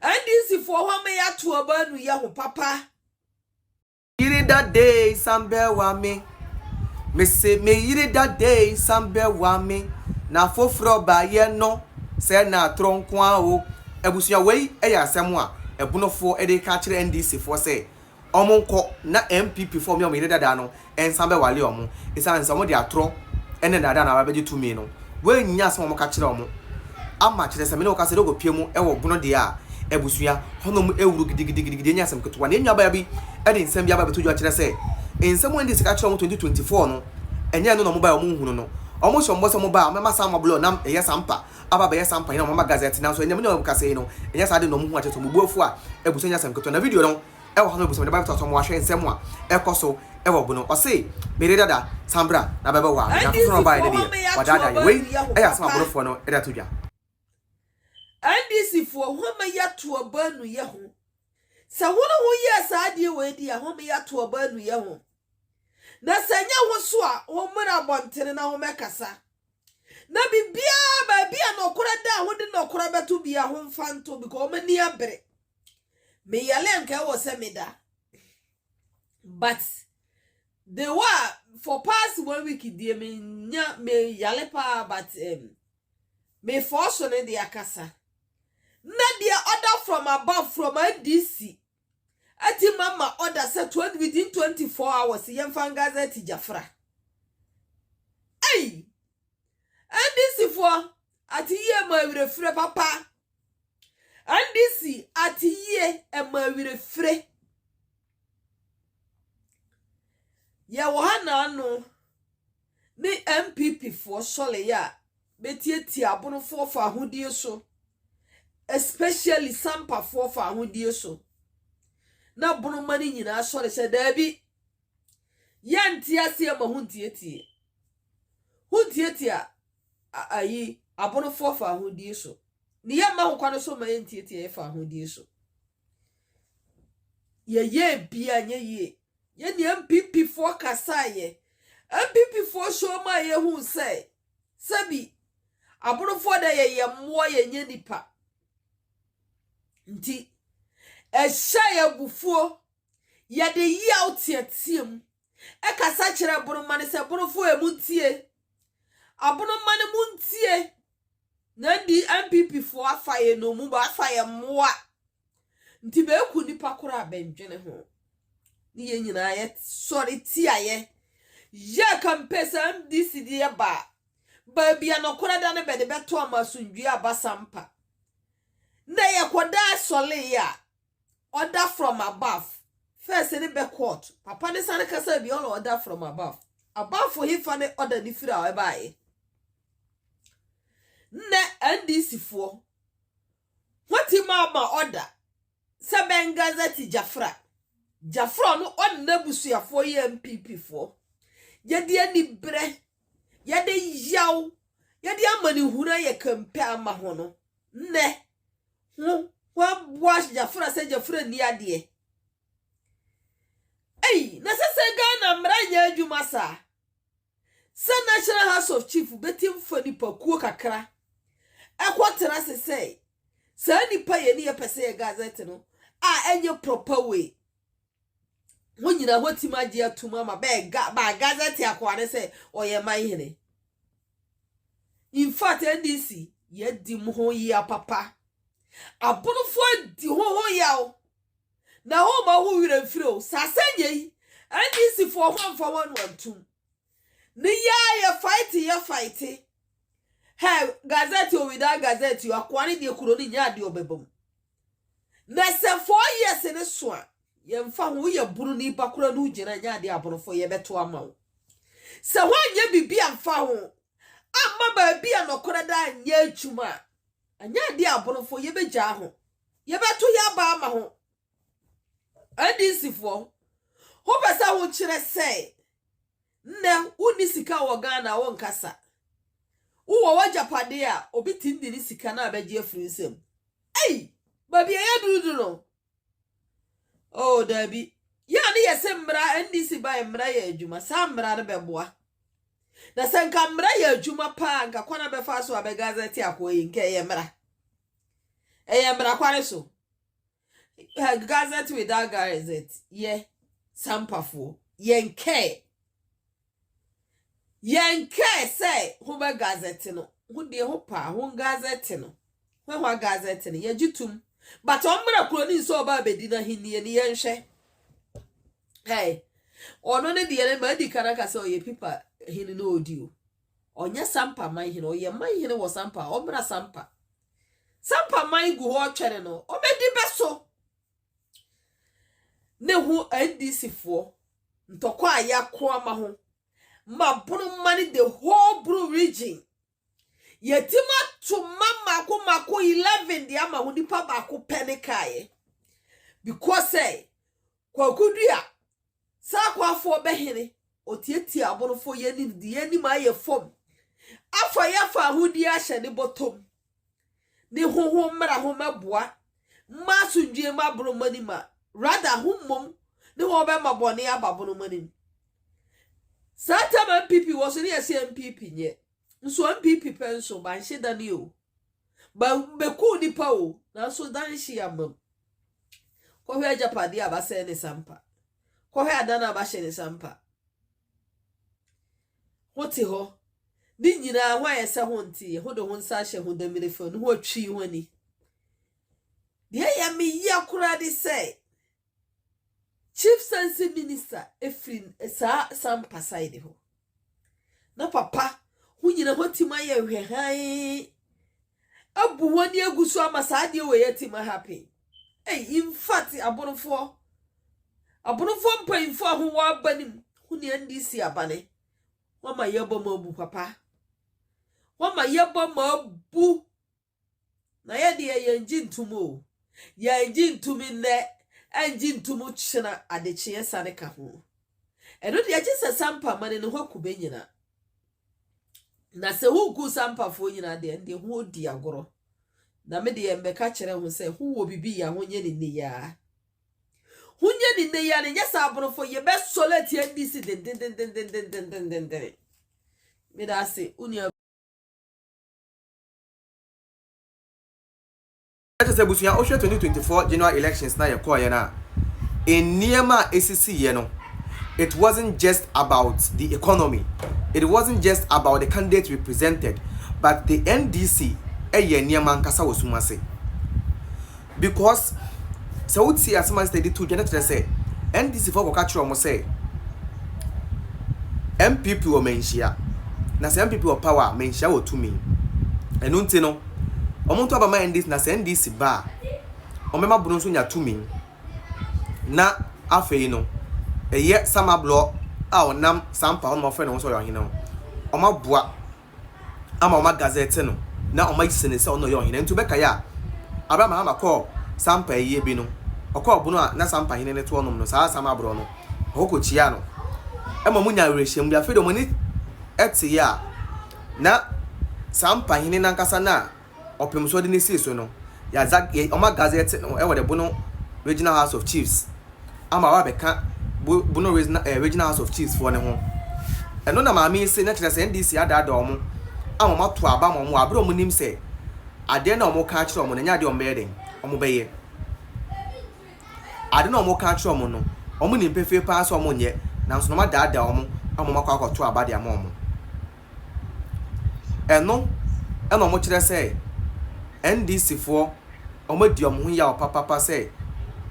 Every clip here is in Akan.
NDC for home ya to abanu ya ho papa. Yiri that day sambe wa me. Me say me yiri that day sambe wa me. Na foforo ba ye no se na tronkwa o. Ebusua wei eya asem a ebunofo e de ka kire NDC for say omonko na NPP for me o yiri dada no ensambe wale omo. Isa nsamo de atro ene dada na ba beji tumi no. We nya asem omo ka kire omo. Ama kire se me no ka se do piemu e wo buno de a ebusua honom ewuru gidigidi nya asem keto na enwa ba bi e de nsem bia ba beto jo kire se nsem NDC ka kire omo 2024 no enye no mobile omo hunu no omo so mbo so mobile mema sam mobile nam eye sampa aba be sampa ina mama gazette na so enye me no ka se no enye sa de no mu hu acheto mbuafu a ebuso nya asem keto na video no e wo hono ebuso me ba to mo ahwe nsem a ekoso e wo bu no o se mere dada sambra na baba wa na foforo ba ide de wadada we e asem aborofo no e da to dwa NDC for home ya to abanu ye ho. Sa wono ho ye sa de we di a home ya to abanu ye ho. Na sanya ho so a wo mra bontere na ho mekasa. Na bibia ba bia no kora da ho de no kora beto bia ho mfanto because o mani abere. Me yale nka wo se me da. But they were for past 1 week die me yale pa but me force on the akasa. Na dia order from above from NDC. Ati mama order set within 24 hours yemfa gazette Jafra. Hey! NDC for ati ye ma wirefre papa. NDC ati ye e ma wirefre. Ya wohana no ni NPP for sole ya betieti abono for fa hodie so. Especially sampa for hodie so. Na bono mani nyina sore se dabi yanti ase ma huntieti ayi abono for hodie so ni ya ma hokwa no so ma yantieti fa hodie so ye bia nye ye ni MPP for kasaye MPP for show ma ye hu say sabi abono for da ye mo ye nye nipa nti ya bufuo ya de yi out tietiem e kasa kire boromane se borofo emuntie abonomane muntie na di MPP fo afaye no mu ba afaye moa nti be ku nipa kora abendwene ho ni ye nyina ye sorry tiaye ye kampesa NDC die ba bia no kora da ne be de beto amasundwi abasampa na ye koda sole ya order from above. First in the court. Papa ne sana kasa bi all order from above. Above for him for the order ni fira we bae. Ne NDC for. What him mama order? Se ben gazette Jafra. Jafra no on nebusu for MPP for. Ye de ani bre. Ye de yaw. Ye de amani hura ye compare ma ho no. Ne. Wa wash Jafra se Jafra ni ade. Ey, na se Ghana mranya adwuma sa. Se National House of Chief betim fani pakuo kakra. Ekwotera se nipa ye ni yepese ye gazette no. Enye proper way. Wonyina hotima age atuma ma ba gazette akware se oye mahene. In fact NDC ye di mo yi apapa. Abonofo di ho yawo na ho ma ho wire mfiri o sasenye NDC for one for 112 ni ya fight he gazette o wida gazette yo akwani de kuro ni nya de obebom na se 4 years ne so a ye mfa ho ye buru ni bakura no gina nya de abonofo ye beto ama wo se ho anya bibi amfa ho amma ba bia no kora da nya atuma anya de abonofo ye beja ho ye beto ya ba ama ho NDC for ho pesa ho kire say nne uni sika wo Ghana wo nkasa wo wajapade a obi tindi ni sika na abeje afiri nsem ei babi ya dudu no oh dabi ya ni yese mra NDC ba mra ya adwuma sa mra ne beboa na senka mra ya adwuma pa nka kwana befa so abegazeti akoyi nke ye mra kware so gazette with that gazette yeah sampafo yenke say who be gazette no who de ho pa who gazette no who gazette no ye jitum but ombra kro ni so ba bedi na hini ni yenhwe hey ono ne de ne ma di kanaka so ye pipa hini no odi o onye sampa man hini o ye man hini wo sampa ombra sampa man gu ho twere no obedi beso ne hu NDC fo ntokwa ayakro ama ho ma bunu mani the whole blue region yetima to mama ko mako 11 dia ma huni pa ba ko penikaye because say kwakudua sa kwafo behene otieti abono fo yeni die ni ma ye fom afa ya fa hudi ahye ne bottom ne hoho mra ho maboa ma sundue ma bro mani ma rather hummom ne ho be mabone ababono mani Sata NPP was in the NPP nye. So NPP penso ba nshi dani o. Ba beku nipa o. Na so dan shi amam. Ko hwe ajapade abase ne sampa. Ko hwe adana abase ne sampa. Hoti ho. Ni nyina ho ayese ho nti ho de ho nsa hye ho de milefon ho atwi ho ni. De ya me yakura de say Chief Sense Minister Efrin sa sampa side ho. Na papa hu nyina hotima ye hwe han. Abu woni agusu amasa de we yetima happy. In fact abonofo mpanyimfo ho wa banim hu ne NDC abane. Wama yebo mabu papa. Wama yebo mabu. Na ye de ye ngintumo. Ye ngintumi ne Anjin tumu china adechie saneka ho. Eno de agye sampa mane ne ho kube nyina. Na se hu ku sampa fo nyina de ho di agoro. Na me de mbeka kire ho se hu wo bibi ya ho nye ni ya. Hu nye ni ya ne nyasa aborofo ye be solati NDC den. Me da se unia Busuya Osho 2024 general elections na yekoye na eniema ACC ye no. It wasn't just about the economy. It wasn't just about the candidates represented, but the NDC eye eniema nkasa wosumase. Because so would see as man steady to Janet say NDC for ko catch omo say MPP o menhia. Na say MPP o power menhia wo tumi. Enu nti no omuntu aba ma NDC na se NDC ba omema bunu nso nya tumi na afei no eye samablo a onam sampa on mo fe no so yo hene omaboa ama oma gazette no na oma yisene se ono yo hene ntu beka ya abrama ama call sampa eye bi no okọ bunu na sampa hene ne to onom no sa samablo no okochia no ema munya rehyem bia fe do moni eti ya na sampa hene na nkasa na opem so de ne sie so no ya oma gazette no e wode Bono Regional House of Chiefs ama wa beka Bono Regional House of Chiefs for ne ho eno na maami se na kire se NDC ada omo ama mato aba mo abro mo nim se ade na omo ka kire omo na nya de omo beden omo beye ade na omo ka kire omo no omo nim pefe pa so omo nye na nso no ma da omo ama makwa akoto aba de omo eno omo kire se NDC for omo di omo hu ya papa say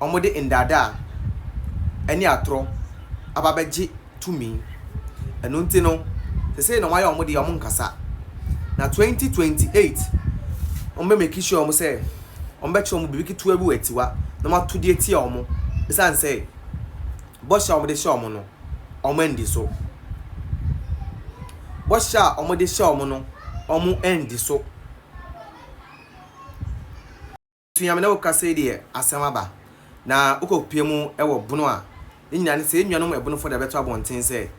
omo de ndada eni atro ababeji tumi enu nti no se say no wa ya omo de omo nkasa na 2028 omo make sure omo say omo be che omo bibi kitu ebu etiwa na ma to de eti omo bisan say bo sha omo de sha omo no omo endi so bo sha omo de sha omo no omo endi so tuyamena wo kase de asemaba na ukopie mu ewo Bono a nyina ne se nnuanom ebono for da beto abonten se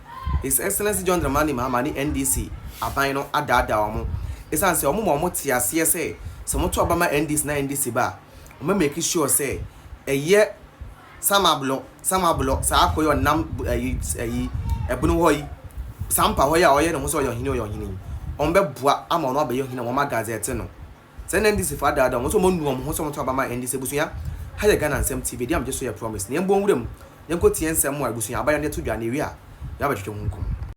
His Excellency John Dramani Mahama ni NDC aban no adada omo esan se omo tiase se moto abama NDC na NDC ba omo make sure se eye samablo sa akoyo nam ebono hoyi sampa hoya oye no so yo hini ombe bua ama no abayo hini mo magazette no se NDC fa adada omo so mo nu omo so moto abama NDC busuya ha ye Ghana nsem TV dia am je so ye promise ne mbo nwurem ne nko tie nsem mo abusu abaya ne to dwa ne wi a ya ba twetwe ho nkom